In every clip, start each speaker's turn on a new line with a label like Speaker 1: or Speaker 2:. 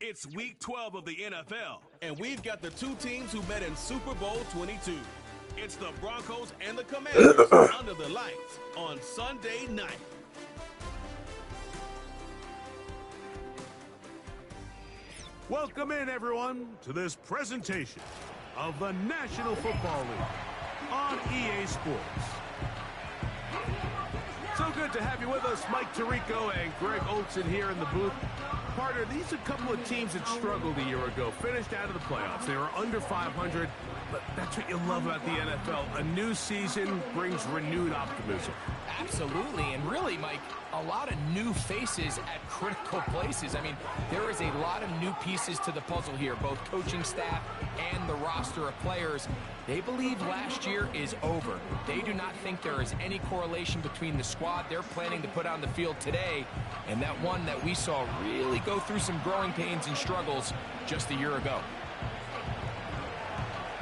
Speaker 1: It's Week 12 of the NFL, and we've got the two teams who met in Super Bowl 22. It's the Broncos and the Commanders under the lights on Sunday night.
Speaker 2: Welcome in, everyone, to this presentation of the National Football League on EA Sports. So good to have you with us, Mike Tirico and Greg Olson here in the booth. Partner, these are a couple of teams that struggled a year ago, finished out of the playoffs. They were under 500, but that's what you love about the NFL. A new season brings renewed optimism.
Speaker 3: Absolutely, and really, Mike, a lot of new faces at critical places. I mean, there is a lot of new pieces to the puzzle here, both coaching staff and the roster of players. They believe last year is over. They do not think there is any correlation between the squad they're planning to put on the field today and that one that we saw really go through some growing pains and struggles just a year ago.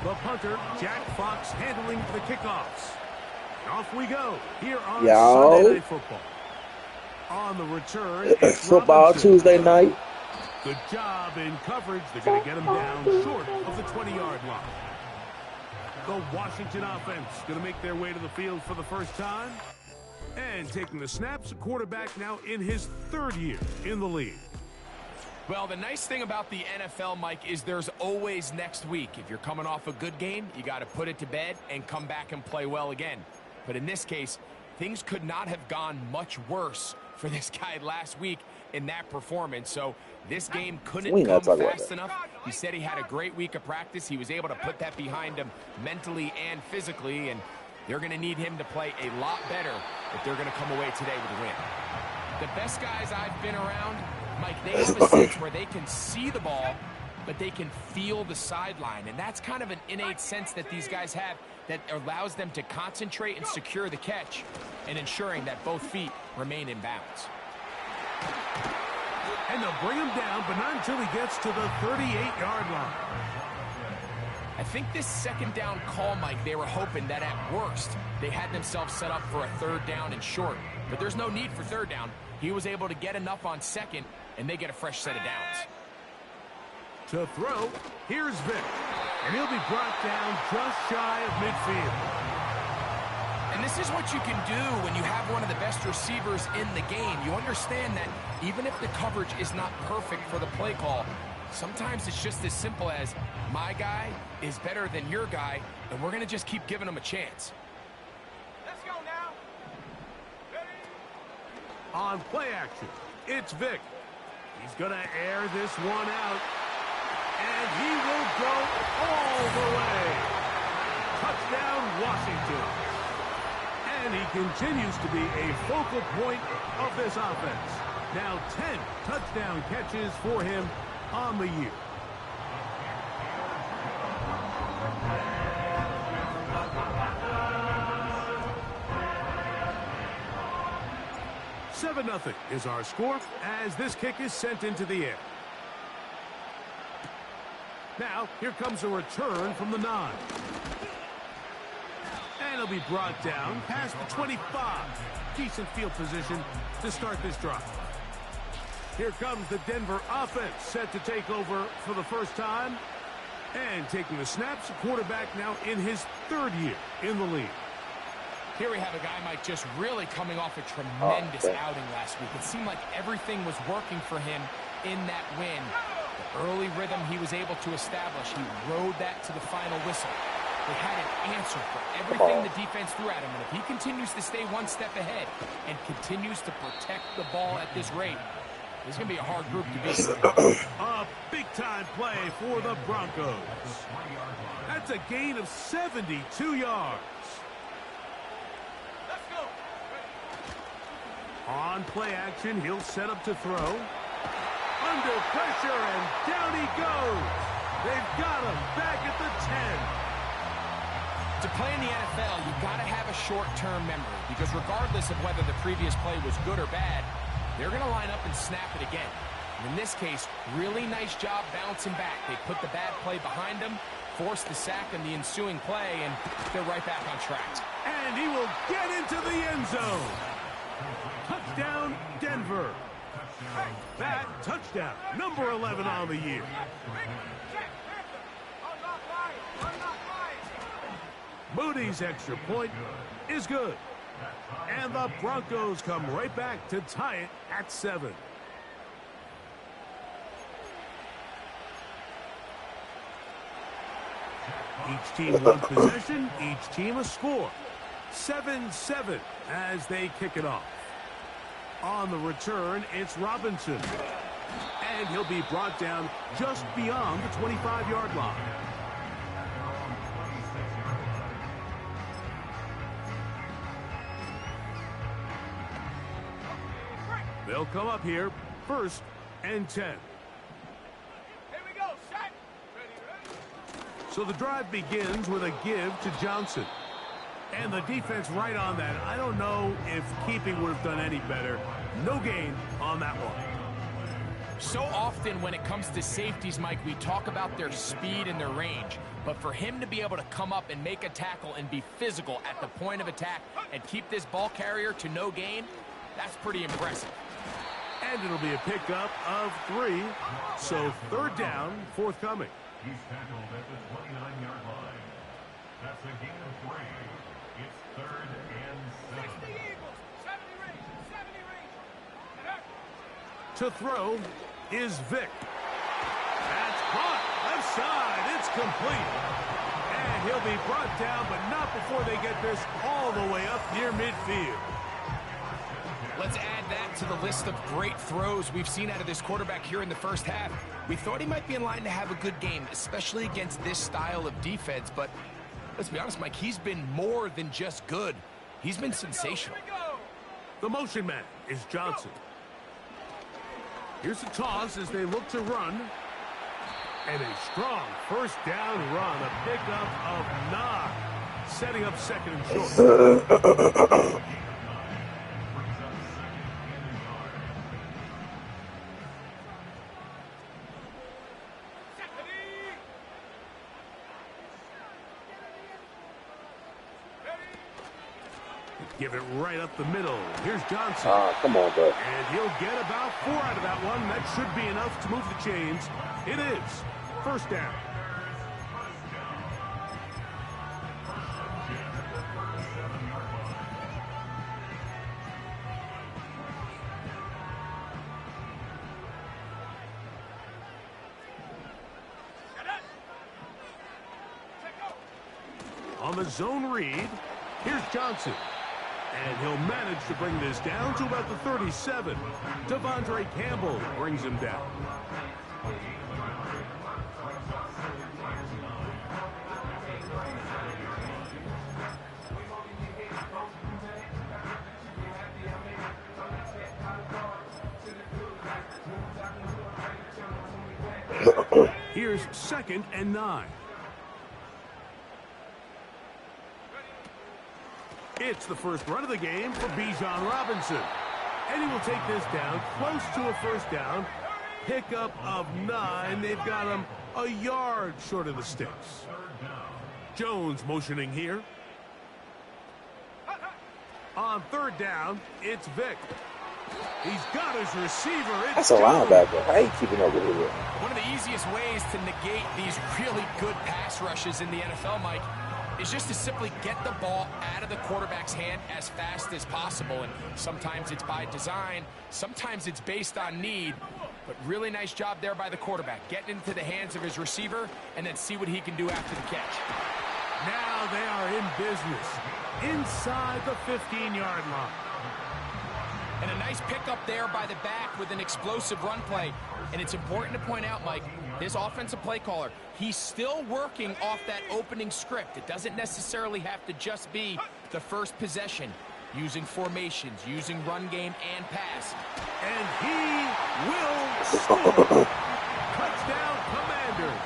Speaker 2: The punter, Jack Fox, handling the kickoffs. And off we go here on Sunday Night Football. On the return, it's
Speaker 4: Football
Speaker 2: Robinson.
Speaker 4: Tuesday night.
Speaker 2: Good job in coverage. They're going to get him down short of the 20-yard line. The Washington offense going to make their way to the field for the first time. And taking the snaps, a quarterback now in his third year in the league.
Speaker 3: Well, the nice thing about the NFL, Mike, is there's always next week. If you're coming off a good game, you got to put it to bed and come back and play well again. But in this case, things could not have gone much worse for this guy last week in that performance. So this game couldn't come fast enough. He said he had a great week of practice. He was able to put that behind him mentally and physically, and they're going to need him to play a lot better if they're going to come away today with a win. The best guys I've been around, Mike, they have a sense where they can see the ball, but they can feel the sideline. And that's kind of an innate sense that these guys have that allows them to concentrate and secure the catch and ensuring that both feet remain in bounds.
Speaker 2: And they'll bring him down, but not until he gets to the 38-yard line.
Speaker 3: I think this second down call, Mike, they were hoping that at worst they had themselves set up for a third down and short. But there's no need for third down. He was able to get enough on second, and they get a fresh set of downs.
Speaker 2: To throw, here's Vic. And he'll be brought down just shy of midfield.
Speaker 3: And this is what you can do when you have one of the best receivers in the game. You understand that even if the coverage is not perfect for the play call, sometimes it's just as simple as my guy is better than your guy, and we're going to just keep giving him a chance.
Speaker 5: Let's go now. Ready?
Speaker 2: On play action, it's Vic. He's going to air this one out. And he will go all the way. Touchdown, Washington. And he continues to be a focal point of this offense. Now 10 touchdown catches for him on the year. Seven 0 is our score as this kick is sent into the air. Now, here comes a return from the 9. And he'll be brought down past the 25. Decent field position to start this drive. Here comes the Denver offense set to take over for the first time. And taking the snaps, a quarterback now in his third year in the league.
Speaker 3: Here we have a guy, Mike, just really coming off a tremendous outing last week. It seemed like everything was working for him in that win. The early rhythm he was able to establish, he rode that to the final whistle. They had an answer for everything the defense threw at him. And if he continues to stay one step ahead and continues to protect the ball at this rate, This is going to be a hard group to beat.
Speaker 2: A big-time play for the Broncos. That's a gain of 72 yards.
Speaker 5: Let's go.
Speaker 2: On play action, he'll set up to throw. Under pressure, and down he goes. They've got him back at the 10.
Speaker 3: To play in the NFL, you've got to have a short-term memory because regardless of whether the previous play was good or bad, they're going to line up and snap it again. And in this case, really nice job bouncing back. They put the bad play behind them, forced the sack in the ensuing play, and they're right back on track.
Speaker 2: And he will get into the end zone. Touchdown, Denver. That touchdown, number 11 on the year. Moody's extra point is good. And the Broncos come right back to tie it at 7. Each team one possession, each team a score. 7-7 as they kick it off. On the return, it's Robinson. And he'll be brought down just beyond the 25-yard line. They'll come up here, 1st and 10.
Speaker 5: Here we go. Set. Ready.
Speaker 2: So the drive begins with a give to Johnson. And the defense right on that. I don't know if keeping would have done any better. No gain on that one.
Speaker 3: So often when it comes to safeties, Mike, we talk about their speed and their range. But for him to be able to come up and make a tackle and be physical at the point of attack and keep this ball carrier to no gain, that's pretty impressive.
Speaker 2: And it'll be a pickup of 3. So 3rd down, forthcoming.
Speaker 4: He's tackled at the 29-yard line. That's a gain of 3. It's 3rd and 7.
Speaker 5: 60 Eagles. 70 range. 70 range.
Speaker 2: To throw is Vic. That's caught. Left side. It's complete. And he'll be brought down, but not before they get this all the way up near midfield.
Speaker 3: Let's add that to the list of great throws we've seen out of this quarterback here in the first half. We thought he might be in line to have a good game, especially against this style of defense. But let's be honest, Mike, he's been more than just good. He's been sensational.
Speaker 2: The motion man is Johnson. Here's a toss as they look to run. And a strong 1st down run, a pickup of 9. Setting up 2nd and short. Give it right up the middle. Here's Johnson.
Speaker 6: Come on, bro.
Speaker 2: And he'll get about 4 out of that one. That should be enough to move the chains. It is 1st down. On the zone read, here's Johnson. And he'll manage to bring this down to about the 37. Devondre Campbell brings him down. Here's 2nd and 9. It's the first run of the game for Bijan Robinson. And he will take this down close to a 1st down. Pickup of 9. They've got him a yard short of the sticks. Jones motioning here. On 3rd down, it's Vic. He's got his receiver.
Speaker 6: That's a linebacker. How you keeping up with it?
Speaker 3: One of the easiest ways to negate these really good pass rushes in the NFL, Mike, is just to simply get the ball out of the quarterback's hand as fast as possible. And sometimes it's by design, sometimes it's based on need. But really nice job there by the quarterback, getting into the hands of his receiver and then see what he can do after the catch.
Speaker 2: Now they are in business inside the 15-yard line.
Speaker 3: And a nice pickup there by the back with an explosive run play. And it's important to point out, Mike, this offensive play caller, he's still working off that opening script. It doesn't necessarily have to just be the first possession. Using formations, using run game and pass.
Speaker 2: And he will score. Touchdown, Commanders.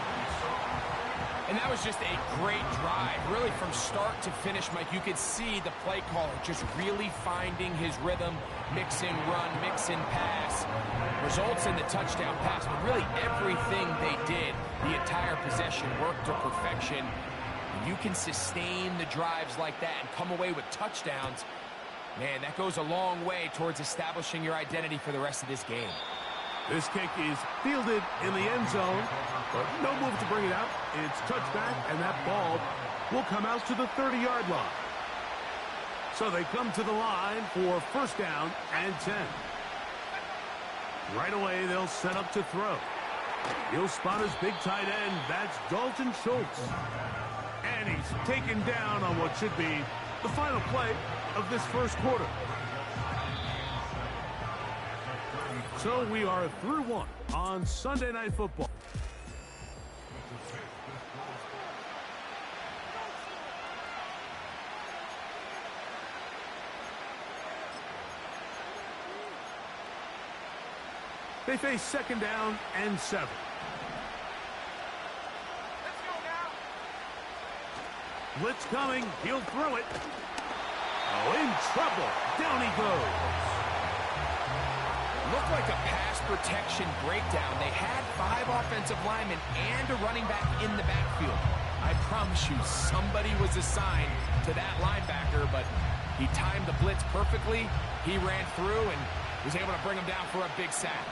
Speaker 3: And that was just a great drive. Really, from start to finish, Mike, you could see the play caller just really finding his rhythm, mixing run, mixing pass. Results in the touchdown pass, but really everything they did, the entire possession, worked to perfection. When you can sustain the drives like that and come away with touchdowns, man, that goes a long way towards establishing your identity for the rest of this game.
Speaker 2: This kick is fielded in the end zone, but no move to bring it out. It's touchback, and that ball will come out to the 30-yard line. So they come to the line for first down and 10. Right away, they'll set up to throw. He'll spot his big tight end. That's Dalton Schultz. And he's taken down on what should be the final play of this first quarter. So we are through one on Sunday Night Football. They face second down and 7.
Speaker 5: Let's go now.
Speaker 2: Blitz coming. He'll throw it. Oh, in trouble. Down he goes.
Speaker 3: Looked like a pass protection breakdown. They had 5 offensive linemen and a running back in the backfield. I promise you, somebody was assigned to that linebacker, but he timed the blitz perfectly. He ran through and was able to bring him down for a big sack.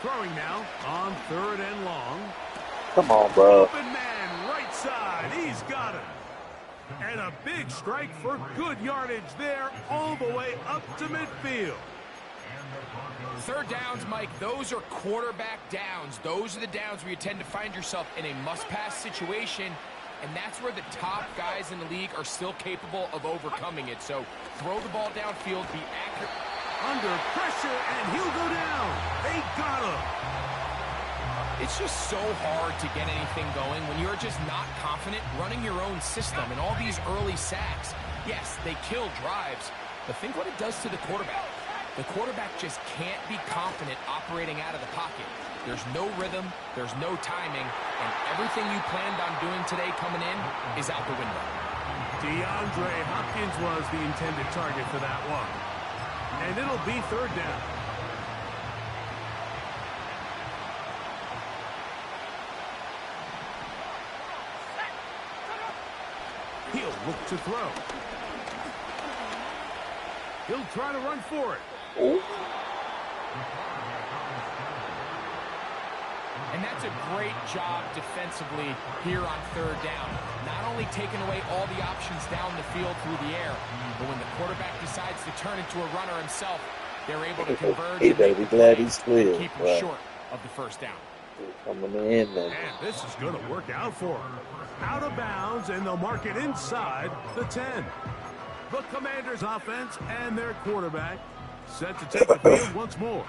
Speaker 2: Throwing now on 3rd and long.
Speaker 6: Come on, bro.
Speaker 2: Open man, right side. He's got it. And a big strike for good yardage there all the way up to midfield.
Speaker 3: 3rd downs, Mike, those are quarterback downs. Those are the downs where you tend to find yourself in a must-pass situation, and that's where the top guys in the league are still capable of overcoming it. So throw the ball downfield, be accurate.
Speaker 2: Under pressure, and he'll go down. They got him.
Speaker 3: It's just so hard to get anything going when you're just not confident running your own system. And all these early sacks, yes, they kill drives, but think what it does to the quarterback. The quarterback just can't be confident operating out of the pocket. There's no rhythm, there's no timing, and everything you planned on doing today coming in is out the window.
Speaker 2: DeAndre Hopkins was the intended target for that one. And it'll be 3rd down. He'll look to throw. He'll try to run for it.
Speaker 3: And that's a great job defensively here on 3rd down. Not only taking away all the options down the field through the air, but when the quarterback decides to turn into a runner himself, they're able to converge.
Speaker 6: He better be glad he's clear.
Speaker 3: Keep him short of the first down.
Speaker 2: And this is going to work out for him. Out of bounds, and they'll mark it inside the 10. The Commanders' offense and their quarterback set to take the field once more.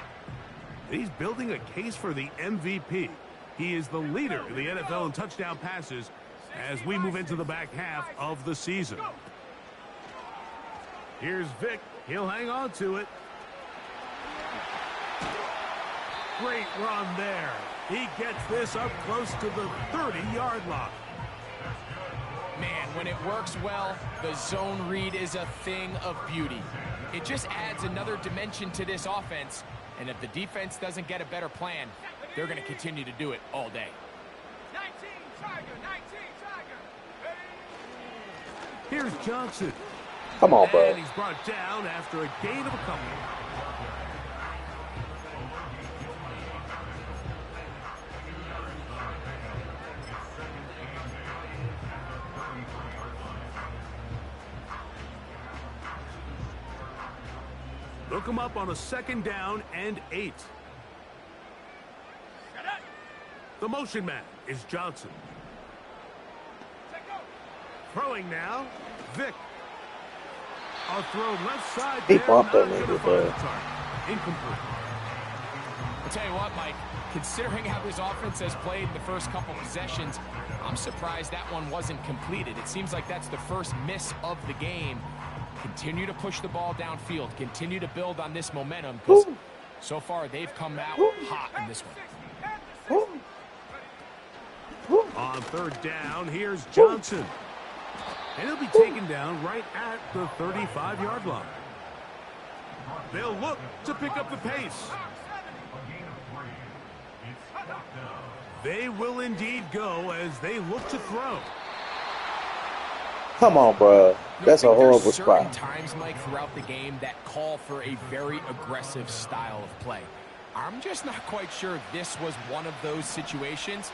Speaker 2: He's building a case for the MVP. He is the leader in the NFL in touchdown passes as we move into the back half of the season. Here's Vic. He'll hang on to it. Great run there. He gets this up close to the 30-yard line.
Speaker 3: Man, when it works well, the zone read is a thing of beauty. It just adds another dimension to this offense. And if the defense doesn't get a better plan, they're going to continue to do it all day.
Speaker 5: 19 Tiger, 19 Tiger.
Speaker 2: Here's Johnson.
Speaker 6: Come on, bro.
Speaker 2: And he's brought down after a gain of a couple. Look him up on a 2nd down and 8. The motion man is Johnson. Throwing now, Vic. A throw left side
Speaker 6: He
Speaker 2: there,
Speaker 6: bumped
Speaker 2: not
Speaker 6: that
Speaker 2: going to
Speaker 6: nigga,
Speaker 2: find
Speaker 6: bro.
Speaker 2: the target. Incomplete.
Speaker 3: I'll tell you what, Mike, considering how this offense has played in the first couple possessions, I'm surprised that one wasn't completed. It seems like that's the first miss of the game. Continue to push the ball downfield. Continue to build on this momentum because so far they've come out hot in this one.
Speaker 2: On third down, here's Johnson. And he'll be taken down right at the 35-yard line. They'll look to pick up the pace. They will indeed go as they look to throw.
Speaker 6: Come on, bro. That's a horrible
Speaker 3: There's certain
Speaker 6: spot.
Speaker 3: times, Mike, throughout the game that call for a very aggressive style of play. I'm just not quite sure this was one of those situations,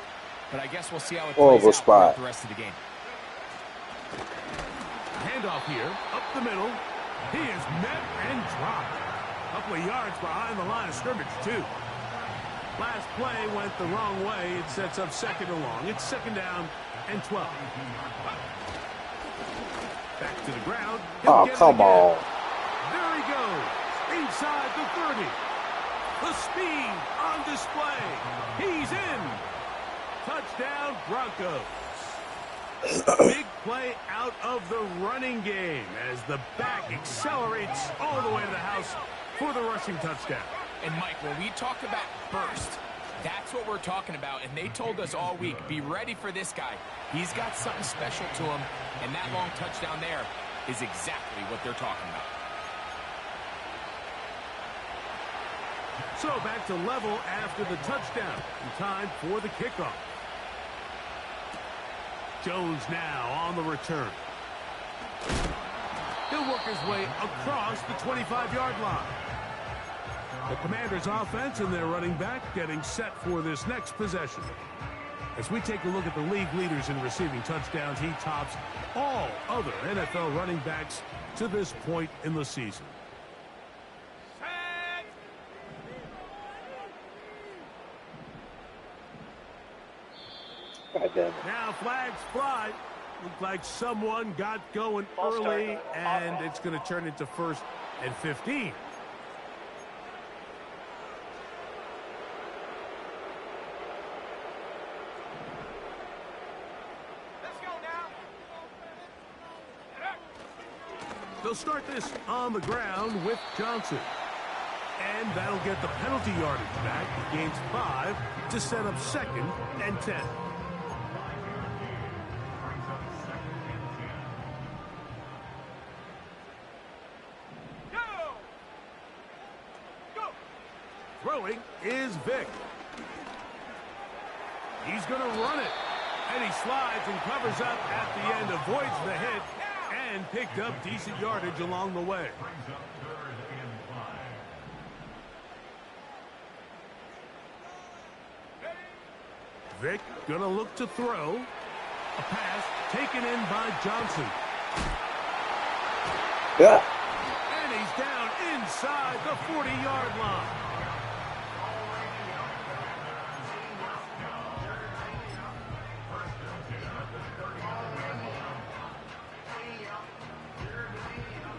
Speaker 3: but I guess we'll see how it plays out throughout the rest of the game.
Speaker 2: Handoff here, up the middle. He is met and dropped. A couple of yards behind the line of scrimmage, too. Last play went the wrong way. It sets up second and long. It's second down and 12. Back to the ground.
Speaker 6: Oh, come on.
Speaker 2: There he goes. Inside the 30. The speed on display. He's in. Touchdown, Broncos. Big play out of the running game as the back accelerates all the way to the house for the rushing touchdown.
Speaker 3: And, Mike, when we talk about burst, that's what we're talking about. And they told us all week, be ready for this guy. He's got something special to him, and that long touchdown there is exactly what they're talking about.
Speaker 2: So back to level after the touchdown. In time for the kickoff. Jones now on the return. He'll work his way across the 25-yard line. The Commanders' offense and their running back getting set for this next possession. As we take a look at the league leaders in receiving touchdowns, he tops all other NFL running backs to this point in the season.
Speaker 6: God damn it.
Speaker 2: Now flags fly. Looked like someone got going early, and it's going to turn into 1st and 15. They'll start this on the ground with Johnson. And that'll get the penalty yardage back. He gains 5 to set up 2nd and 10. Throwing is Vic. He's going to run it. And he slides and covers up at the end, avoids the hit, and picked up decent yardage along the way. Vic going to look to throw. A pass taken in by Johnson.
Speaker 6: Yeah.
Speaker 2: And he's down inside the 40-yard line.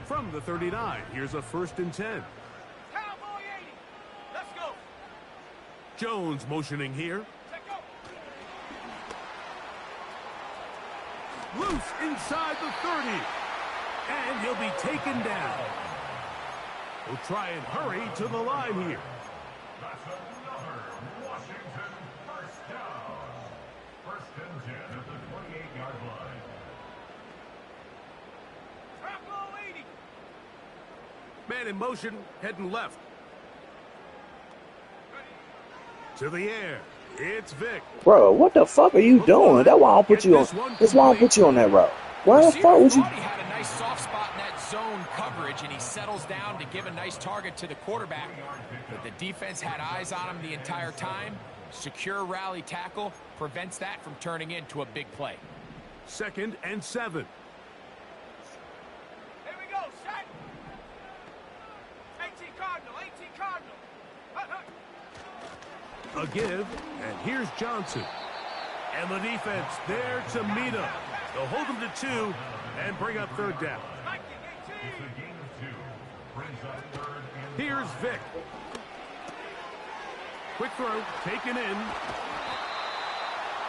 Speaker 2: From the 39, here's a 1st and 10.
Speaker 5: Cowboy 80. Let's go.
Speaker 2: Jones motioning here. Loose inside the 30. And he'll be taken down. He'll try and hurry to the line here.
Speaker 4: That's another Washington first down. 1st and 10 at the 28-yard line.
Speaker 5: Cowboy 80.
Speaker 2: Man in motion, heading left. To the air. It's Vic.
Speaker 6: Bro, what the fuck are you doing? That's why I don't put you on. That's why I don't put you on that route. Why the fuck would you?
Speaker 3: He had a nice soft spot in that zone coverage, and he settles down to give a nice target to the quarterback. But the defense had eyes on him the entire time. Secure rally tackle prevents that from turning into a big play.
Speaker 2: 2nd and 7.
Speaker 5: Here we go, set. 18 Cardinal, 18 Cardinal.
Speaker 2: A give, and here's Johnson. And the defense there to meet him. They'll hold him to 2 and bring up 3rd down.
Speaker 5: Striking 18.
Speaker 2: Here's Vic. Quick throw, taken in.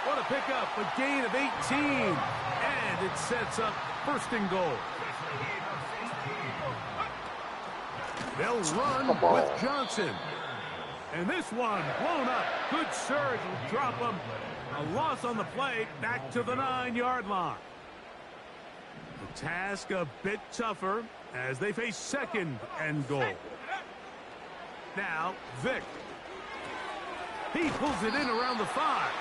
Speaker 2: What a pickup, a gain of 18. And it sets up first and goal. They'll run with Johnson. And this one blown up. Good surge will drop him. A loss on the play, back to the 9-yard line. The task a bit tougher as they face second and goal. Now, Vic. He pulls it in around the 5.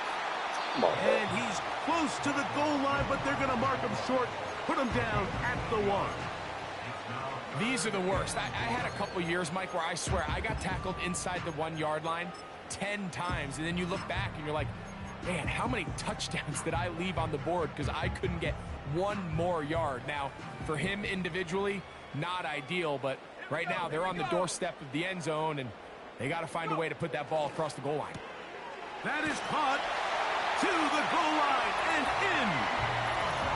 Speaker 2: And he's close to the goal line, but they're going to mark him short, put him down at the 1.
Speaker 3: These are the worst. I had a couple years, Mike, where I swear I got tackled inside the 1-yard line 10 times. And then you look back and you're like, man, how many touchdowns did I leave on the board because I couldn't get one more yard? Now, for him individually, not ideal, but right now they're on the doorstep of the end zone, and they got to find a way to put that ball across the goal line.
Speaker 2: That is caught to the goal line and in.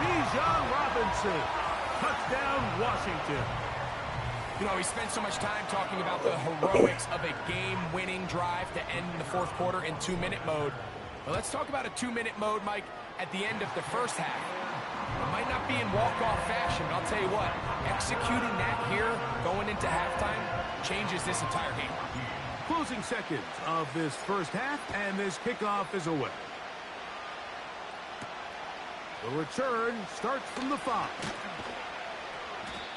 Speaker 2: Bijan Robinson. Touchdown, Washington.
Speaker 3: You know, we spent so much time talking about the heroics of a game-winning drive to end the fourth quarter in 2-minute mode. But let's talk about a 2-minute mode, Mike, at the end of the first half. It might not be in walk-off fashion, but I'll tell you what, executing that here, going into halftime, changes this entire game.
Speaker 2: Closing seconds of this first half, and this kickoff is away. The return starts from the 5.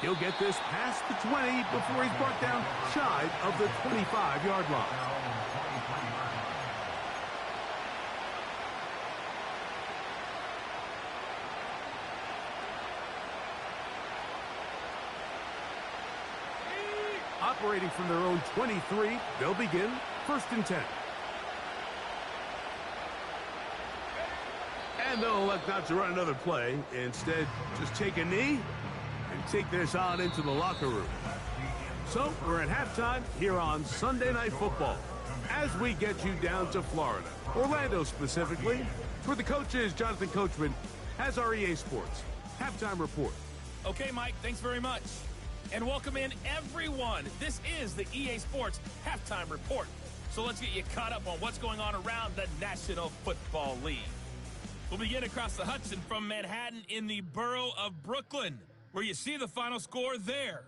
Speaker 2: He'll get this past the 20 before he's brought down shy of the 25-yard line. Operating from their own 23, they'll begin first and 10. And they'll elect not to run another play. Instead, just take a knee and take this on into the locker room. So, we're at halftime here on Sunday Night Football as we get you down to Florida, Orlando specifically, where the coach is Jonathan Coachman has our EA Sports halftime report.
Speaker 5: Okay, Mike, thanks very much. And welcome in, everyone. This is the EA Sports halftime report. So let's get you caught up on what's going on around the National Football League. We'll begin across the Hudson from Manhattan in the borough of Brooklyn, where you see the final score there.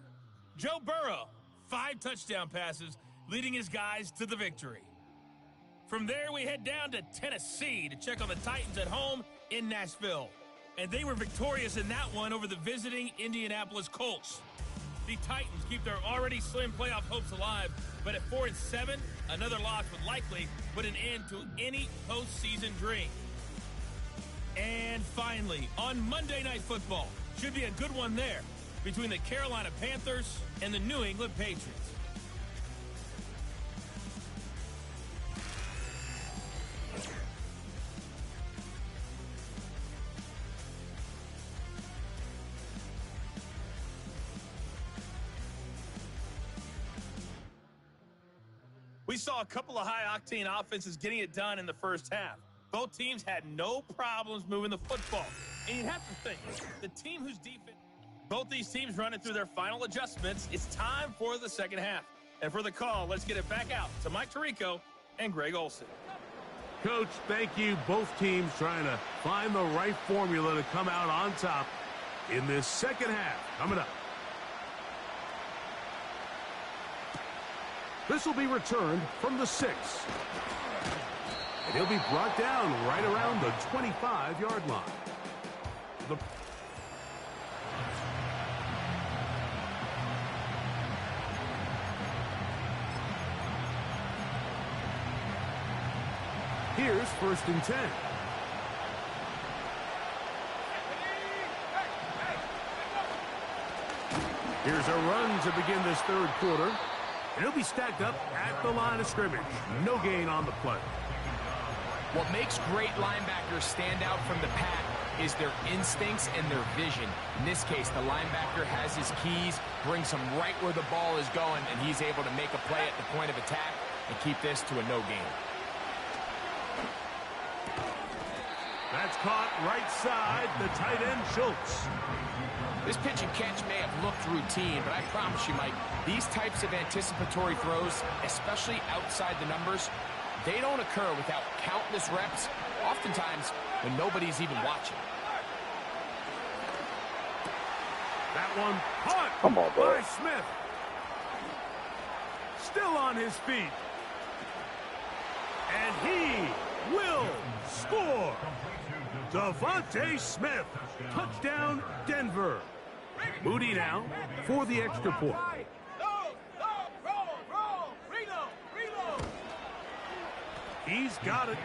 Speaker 5: Joe Burrow, 5 touchdown passes, leading his guys to the victory. From there, we head down to Tennessee to check on the Titans at home in Nashville. And they were victorious in that one over the visiting Indianapolis Colts. The Titans keep their already slim playoff hopes alive, but at 4-7, another loss would likely put an end to any postseason dream. And finally, on Monday Night Football, should be a good one there, between the Carolina Panthers and the New England Patriots. We saw a couple of high-octane offenses getting it done in the first half. Both teams had no problems moving the football. And you'd have to think, the team whose defense... Both these teams running through their final adjustments. It's time for the second half. And for the call, let's get it back out to Mike Tirico and Greg Olsen.
Speaker 2: Coach, thank you. Both teams trying to find the right formula to come out on top in this second half. Coming up. This will be returned from the 6. And he'll be brought down right around the 25-yard line. Here's first and 10. Here's a run to begin this third quarter. And he'll be stacked up at the line of scrimmage. No gain on the play.
Speaker 3: What makes great linebackers stand out from the pack is their instincts and their vision. In this case, the linebacker has his keys, brings him right where the ball is going, and he's able to make a play at the point of attack and keep this to a no gain.
Speaker 2: That's caught right side, the tight end, Schultz.
Speaker 3: This pitch and catch may have looked routine, but I promise you, Mike, these types of anticipatory throws, especially outside the numbers, they don't occur without countless reps, oftentimes when nobody's even watching.
Speaker 2: That one caught.
Speaker 6: Come on, bro.
Speaker 2: By Smith. Still on his feet. And he will score. Devontae Smith. Touchdown, Denver. Moody now for the extra point. He's got it.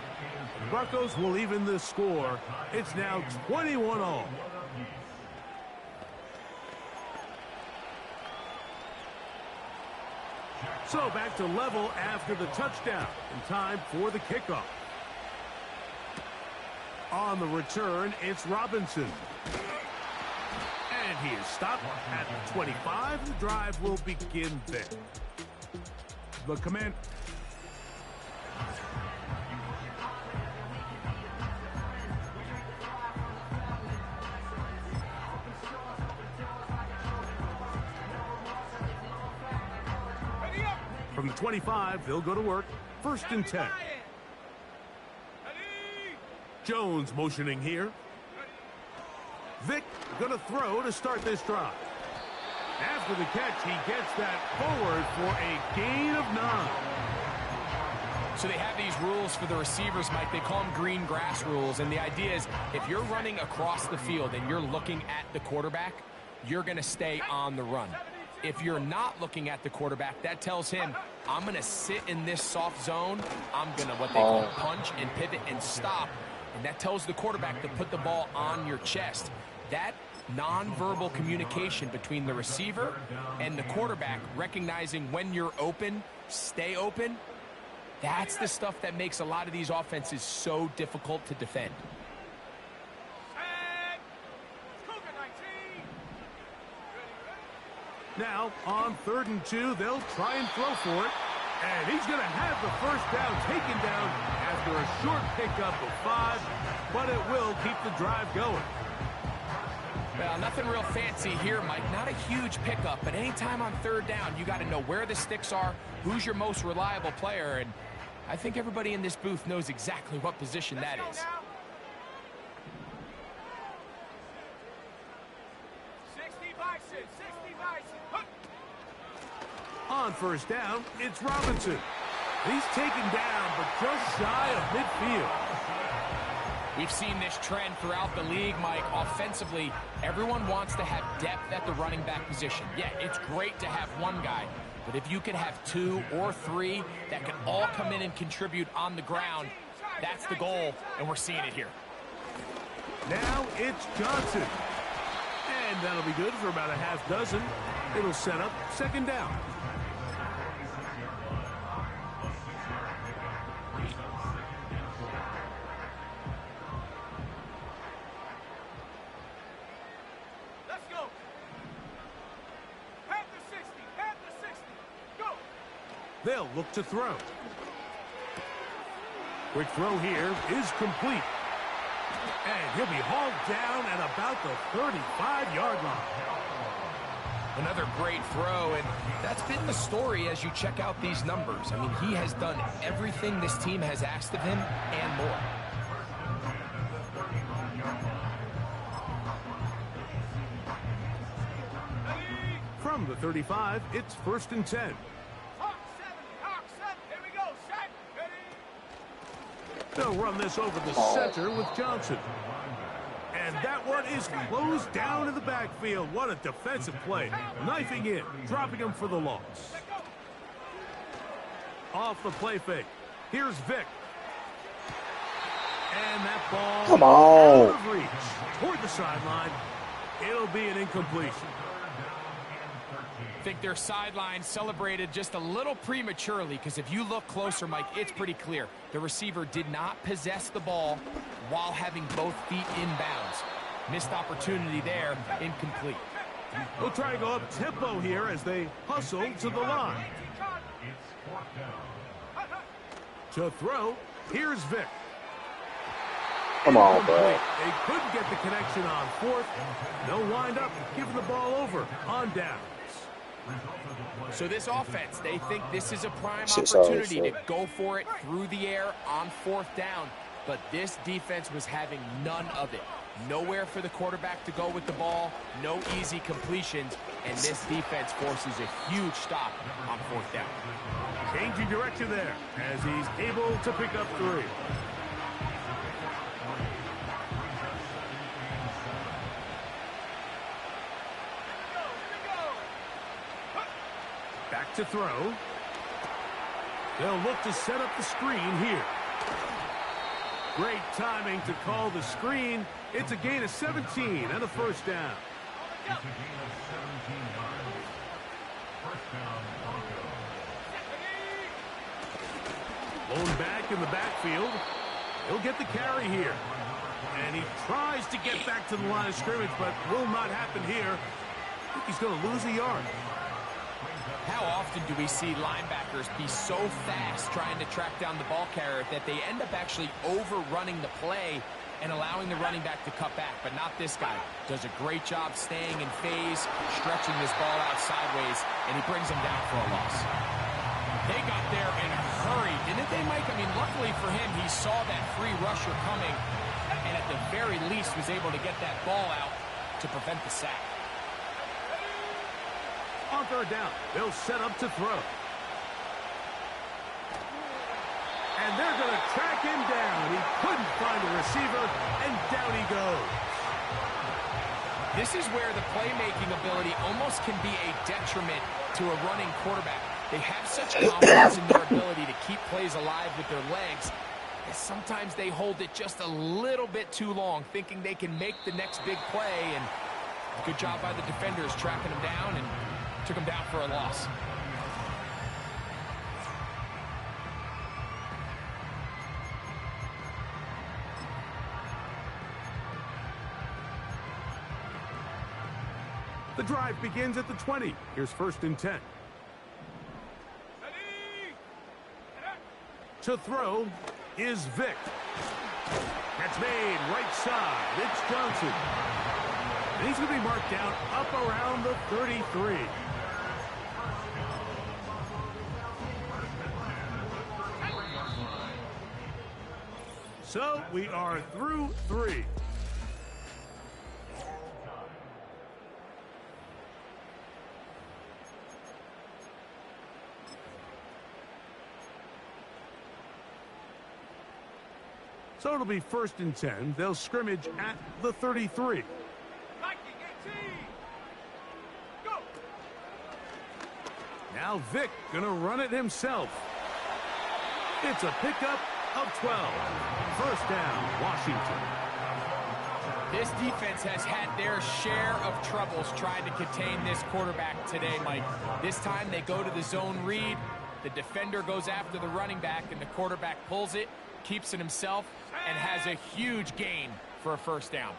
Speaker 2: The Broncos will even the score. It's now 21-all. So back to level after the touchdown. And time for the kickoff. On the return, it's Robinson. And he is stopped at the 25. The drive will begin there. The command. From the 25, they'll go to work. 1st and 10. Jones motioning here. Vick gonna throw to start this drive. After the catch, he gets that forward for a gain of 9.
Speaker 3: So they have these rules for the receivers, Mike. They call them green grass rules. And the idea is if you're running across the field and you're looking at the quarterback, you're going to stay on the run. If you're not looking at the quarterback, that tells him, I'm going to sit in this soft zone. I'm going to what they call punch and pivot and stop. And that tells the quarterback to put the ball on your chest. That nonverbal communication between the receiver and the quarterback, recognizing when you're open, stay open, that's the stuff that makes a lot of these offenses so difficult to defend.
Speaker 2: Now, on 3rd and 2, they'll try and throw for it. And he's going to have the first down taken down after a short pickup of 5. But it will keep the drive going.
Speaker 3: Well, nothing real fancy here, Mike. Not a huge pickup, but anytime on 3rd down, you got to know where the sticks are, who's your most reliable player, and I think everybody in this booth knows exactly what position that is.
Speaker 2: On 1st down, it's Robinson. He's taken down, but just shy of midfield.
Speaker 3: We've seen this trend throughout the league, Mike. Offensively, everyone wants to have depth at the running back position. Yeah, it's great to have one guy, but if you can have 2 or 3 that can all come in and contribute on the ground, that's the goal, and we're seeing it here.
Speaker 2: Now it's Johnson. And that'll be good for about a half dozen. It'll set up 2nd down. They'll look to throw. Quick throw here is complete. And he'll be hauled down at about the 35-yard line.
Speaker 3: Another great throw, and that's been the story as you check out these numbers. I mean, he has done everything this team has asked of him and more.
Speaker 2: From the 35, it's 1st and 10. They'll run this over the center with Johnson. And that one is closed down in the backfield. What a defensive play. Knifing in, dropping him for the loss. Off the play fake. Here's Vick. And that ball
Speaker 6: Come on.
Speaker 2: out of reach. Toward the sideline. It'll be an incompletion.
Speaker 3: I think their sideline celebrated just a little prematurely, because if you look closer, Mike, it's pretty clear. The receiver did not possess the ball while having both feet inbounds. Missed opportunity there, incomplete.
Speaker 2: We'll try to go up tempo here as they hustle to the line. To throw, here's Vick.
Speaker 6: Come on, bro.
Speaker 2: They couldn't get the connection on fourth. They'll wind up giving the ball over on downs.
Speaker 3: So this offense, they think this is a prime
Speaker 6: Shit's
Speaker 3: opportunity
Speaker 6: over.
Speaker 3: to go for it through the air on fourth down. But this defense was having none of it. Nowhere for the quarterback to go with the ball, no easy completions, and this defense forces a huge stop on fourth down.
Speaker 2: Changing direction there as he's able to pick up 3. Back to throw. They'll look to set up the screen here. Great timing to call the screen. It's a gain of 17 and a first down.
Speaker 4: It's a gain of 17 yards. First down, Broncos.
Speaker 2: Blown back in the backfield. He'll get the carry here. And he tries to get back to the line of scrimmage, but will not happen here. I think he's going to lose a yard.
Speaker 3: How often do we see linebackers be so fast trying to track down the ball carrier that they end up actually overrunning the play and allowing the running back to cut back? But not this guy. Does a great job staying in phase, stretching this ball out sideways, and he brings him down for a loss. They got there in a hurry, didn't they, Mike? I mean, luckily for him, he saw that free rusher coming and at the very least was able to get that ball out to prevent the sack.
Speaker 2: On third down, they'll set up to throw. And they're going to track him down. He couldn't find a receiver, and down he goes.
Speaker 3: This is where the playmaking ability almost can be a detriment to a running quarterback. They have such confidence in their ability to keep plays alive with their legs, that sometimes they hold it just a little bit too long, thinking they can make the next big play, and good job by the defenders tracking him down and took him down for a loss.
Speaker 2: The drive begins at the 20. Here's first and 10. To throw is Vick. That's made right side. It's Johnson. And he's going to be marked down up around the 33. So we are through 3. So it'll be first and 10. They'll scrimmage at the 33. Now Vick gonna run it himself. It's a pickup of 12. First down, Washington.
Speaker 3: This defense has had their share of troubles trying to contain this quarterback today, Mike. This time they go to the zone read. The defender goes after the running back, and the quarterback pulls it, keeps it himself, and has a huge gain for a first down.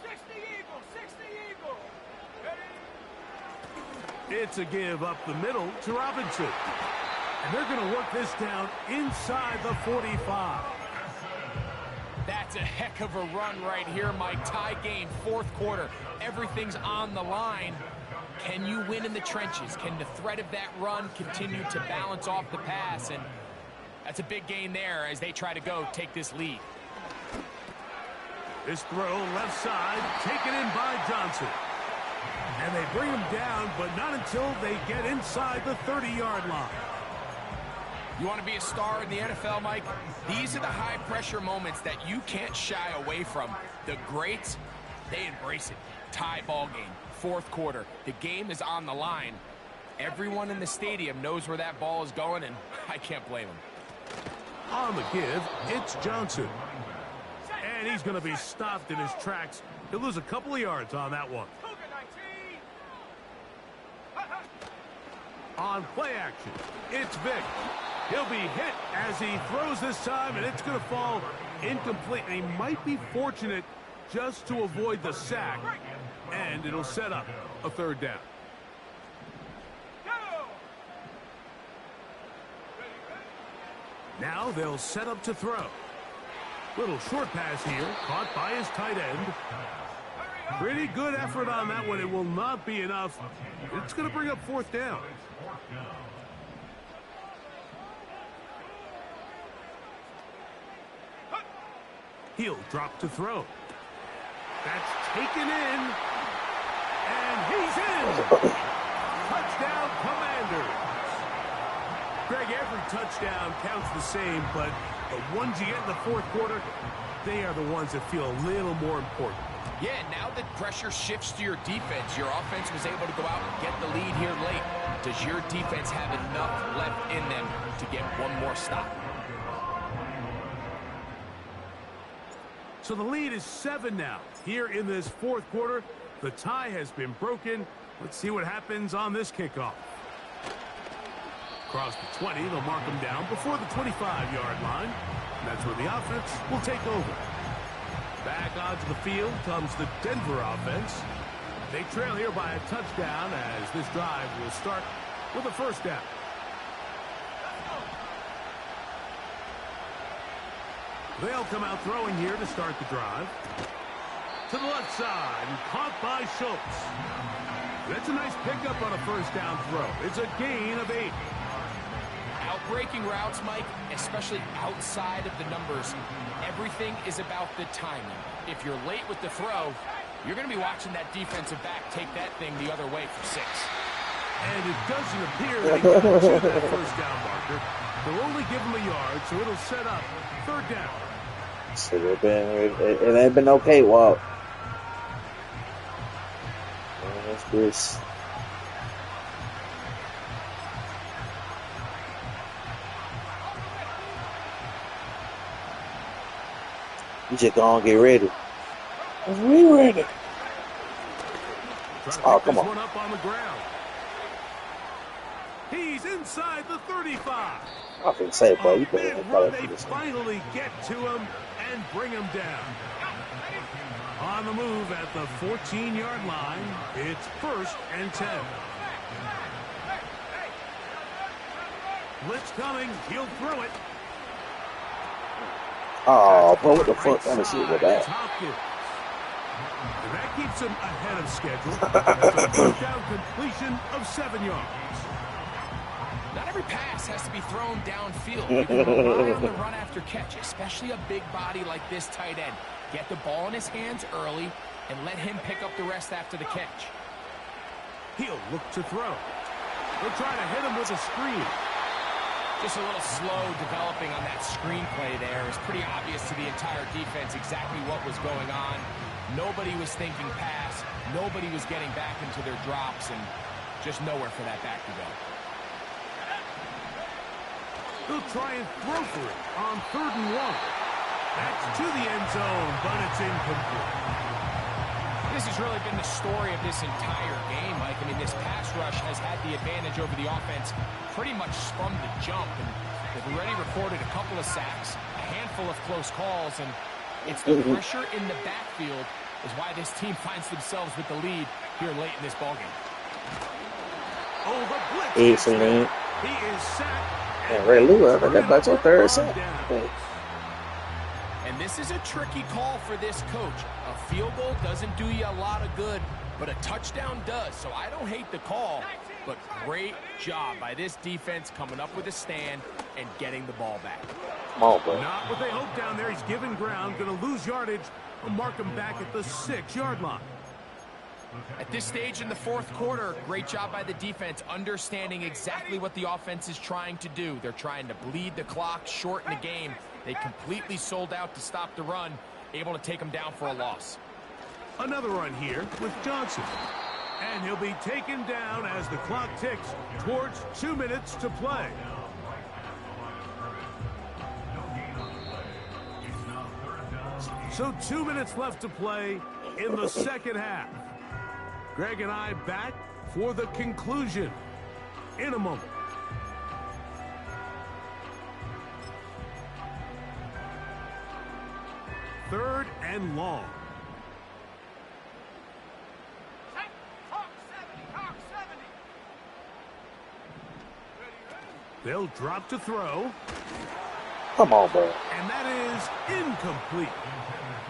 Speaker 5: 60 Eagles, 60 Eagles.
Speaker 2: It's a give up the middle to Robinson. And they're going to work this down inside the 45.
Speaker 3: That's a heck of a run right here, Mike. Tie game, fourth quarter. Everything's on the line. Can you win in the trenches? Can the threat of that run continue to balance off the pass? And that's a big gain there as they try to take this lead.
Speaker 2: This throw left side, taken in by Johnson. And they bring him down, but not until they get inside the 30-yard line.
Speaker 3: You want to be a star in the NFL, Mike? These are the high-pressure moments that you can't shy away from. The greats, they embrace it. Tie ball game, fourth quarter. The game is on the line. Everyone in the stadium knows where that ball is going, and I can't blame them.
Speaker 2: On the give, it's Johnson. And he's going to be stopped in his tracks. He'll lose a couple of yards on that one. On play action, it's Vick. He'll be hit as he throws this time, and it's going to fall incomplete. And he might be fortunate just to avoid the sack, and it'll set up a third down. Now they'll set up to throw. Little short pass here, caught by his tight end. Pretty good effort on that one. It will not be enough. It's going to bring up 4th down. He'll drop to throw. That's taken in. And he's in. Touchdown, Commanders. Greg, every touchdown counts the same, but the ones you get in the 4th quarter, they are the ones that feel a little more important.
Speaker 3: Yeah, now that pressure shifts to your defense, your offense was able to go out and get the lead here late. Does your defense have enough left in them to get one more stop?
Speaker 2: So the lead is 7 now. Here in this 4th quarter, the tie has been broken. Let's see what happens on this kickoff. Across the 20, they'll mark them down before the 25-yard line. And that's where the offense will take over. Back onto the field comes the Denver offense. They trail here by a touchdown as this drive will start with a 1st down. They'll come out throwing here to start the drive. To the left side, and caught by Schultz. That's a nice pickup on a 1st down throw. It's a gain of 8.
Speaker 3: Breaking routes, Mike, especially outside of the numbers, everything is about the timing. If you're late with the throw, you're going to be watching that defensive back take that thing the other way for 6.
Speaker 2: And it doesn't appear that he got to that 1st down marker. They'll only give him a yard, so it'll set up 3rd down.
Speaker 6: Should have been. It ain't been no cakewalk. What's this? You just gonna get ready. We ready. Oh, come on.
Speaker 2: One up on the ground. He's inside the 35.
Speaker 6: I can say, boy, you
Speaker 2: big
Speaker 6: better
Speaker 2: run. They finally get to him and bring him down. On the move at the 14-yard line, it's 1st and 10. Blitz coming. He'll throw it.
Speaker 6: Oh, but what the fuck kind of shit with that?
Speaker 2: And that keeps him ahead of schedule. That's a 1st down completion of 7 yards.
Speaker 3: Not every pass has to be thrown downfield. You can rely on the run after catch, especially a big body like this tight end. Get the ball in his hands early and let him pick up the rest after the catch.
Speaker 2: He'll look to throw. They'll try to hit him with a screen.
Speaker 3: Just a little slow developing on that screenplay there. It's pretty obvious to the entire defense exactly what was going on. Nobody was thinking pass. Nobody was getting back into their drops, and just nowhere for that back to go.
Speaker 2: They'll try and throw for it on 3rd and 1. That's to the end zone, but it's incomplete.
Speaker 3: This has really been the story of this entire game, Mike. I mean, this pass rush has had the advantage over the offense pretty much from the jump. And they've already recorded a couple of sacks, a handful of close calls, and it's the pressure in the backfield is why this team finds themselves with the lead here late in this ballgame.
Speaker 2: Oh, the blitz.
Speaker 6: Excellent.
Speaker 2: He is sacked.
Speaker 6: And Ray Lewis, that's your 3rd sack.
Speaker 3: And this is a tricky call for this coach. A field goal doesn't do you a lot of good, but a touchdown does. So I don't hate the call, but great job by this defense coming up with a stand and getting the ball back.
Speaker 6: Come on, bro.
Speaker 2: Not what they hoped down there. He's giving ground, going to lose yardage. We'll mark him back at the 6-yard line.
Speaker 3: At this stage in the 4th quarter, great job by the defense understanding exactly what the offense is trying to do. They're trying to bleed the clock, shorten the game. They completely sold out to stop the run, able to take them down for a loss.
Speaker 2: Another run here with Johnson. And he'll be taken down as the clock ticks towards 2 minutes to play. So 2 minutes left to play in the 2nd half. Greg and I back for the conclusion in a moment. Third and long. They'll drop to throw.
Speaker 6: Come on, bro.
Speaker 2: And that is incomplete.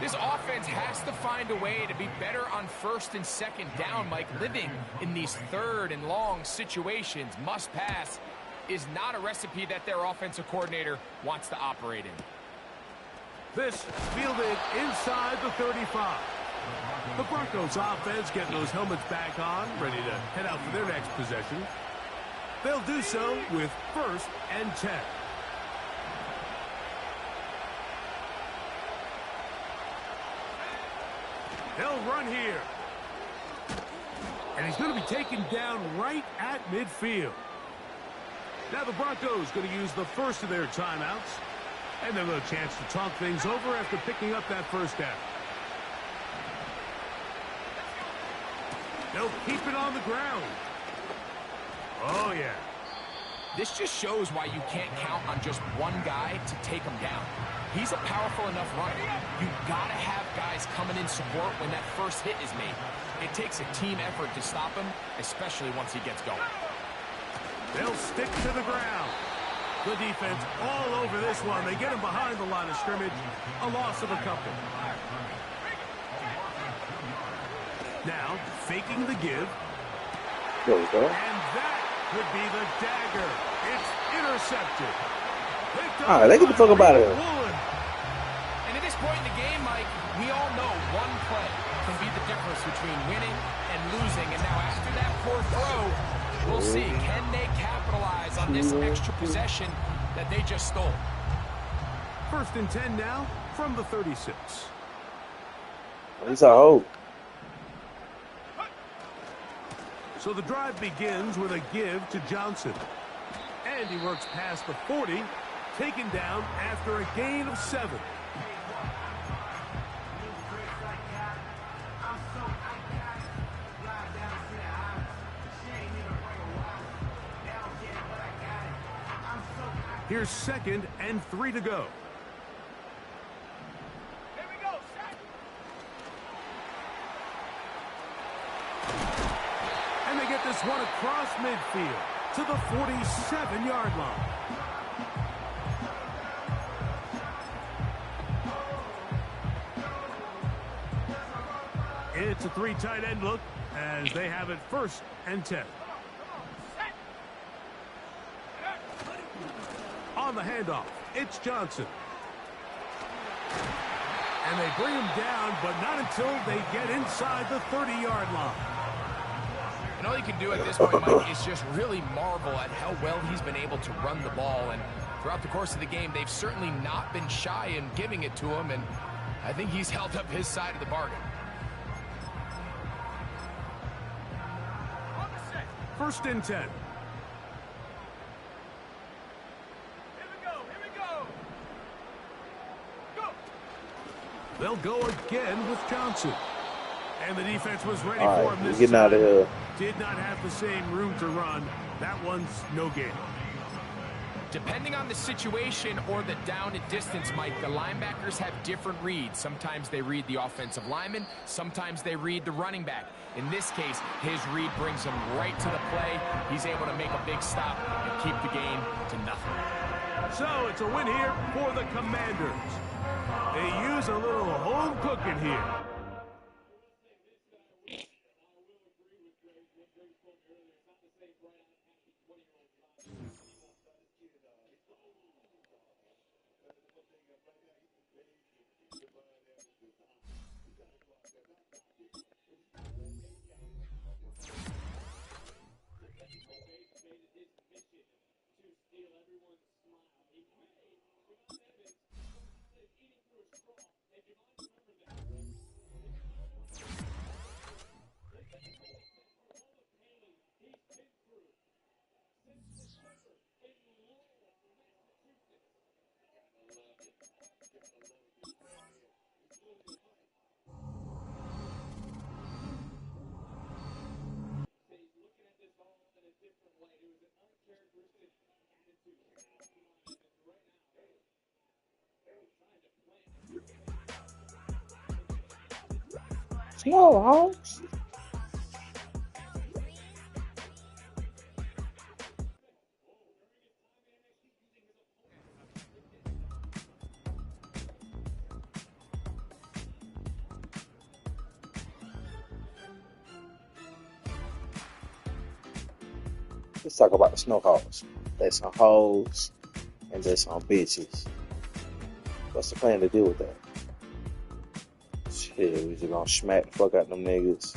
Speaker 3: This offense has to find a way to be better on first and second down, Mike. Living in these third and long situations, must pass, is not a recipe that their offensive coordinator wants to operate in.
Speaker 2: This fielded inside the 35. The Broncos offense getting those helmets back on, ready to head out for their next possession. They'll do so with 1st and 10. They'll run here. And he's going to be taken down right at midfield. Now the Broncos going to use the first of their timeouts. And they'll have a chance to talk things over after picking up that first down. They'll keep it on the ground. Oh, yeah.
Speaker 3: This just shows why you can't count on just one guy to take him down. He's a powerful enough runner. You got to have guys coming in support when that first hit is made. It takes a team effort to stop him, especially once he gets going.
Speaker 2: They'll stick to the ground. The defense all over this one. They get him behind the line of scrimmage. A loss of a couple. Now, faking the give.
Speaker 6: There we go.
Speaker 2: And that could be the dagger. It's intercepted.
Speaker 6: All right, let's get the fuck about it.
Speaker 3: And at this point in the game, Mike, we all know one play can be the difference between winning and losing. And now after that poor throw, we'll see. Can they capitalize on this extra possession that they just stole?
Speaker 2: 1st and 10 now from the 36.
Speaker 6: It's a hope.
Speaker 2: So the drive begins with a give to Johnson. And he works past the 40, taken down after a gain of 7. Here's 2nd and 3 to go. And they get this one across midfield to the 47-yard line. It's a 3 tight end look as they have it 1st and 10. On the handoff, it's Johnson. And they bring him down, but not until they get inside the 30-yard line.
Speaker 3: And all you can do at this point, Mike, is just really marvel at how well he's been able to run the ball. And throughout the course of the game, they've certainly not been shy in giving it to him. And I think he's held up his side of the bargain.
Speaker 2: 1st and 10. They'll go again with Johnson. And the defense was ready for him this
Speaker 6: getting out of here.
Speaker 2: Did not have the same room to run. That one's no gain.
Speaker 3: Depending on the situation or the down and distance, Mike, the linebackers have different reads. Sometimes they read the offensive lineman. Sometimes they read the running back. In this case, his read brings him right to the play. He's able to make a big stop and keep the game to nothing.
Speaker 2: So it's a win here for the Commanders. They use a little home cooking here.
Speaker 6: Small Hawks. Let's talk about the snow hoes. There's some hoes and there's some bitches. What's the plan to deal with that? Shit, we just gonna smack the fuck out them niggas.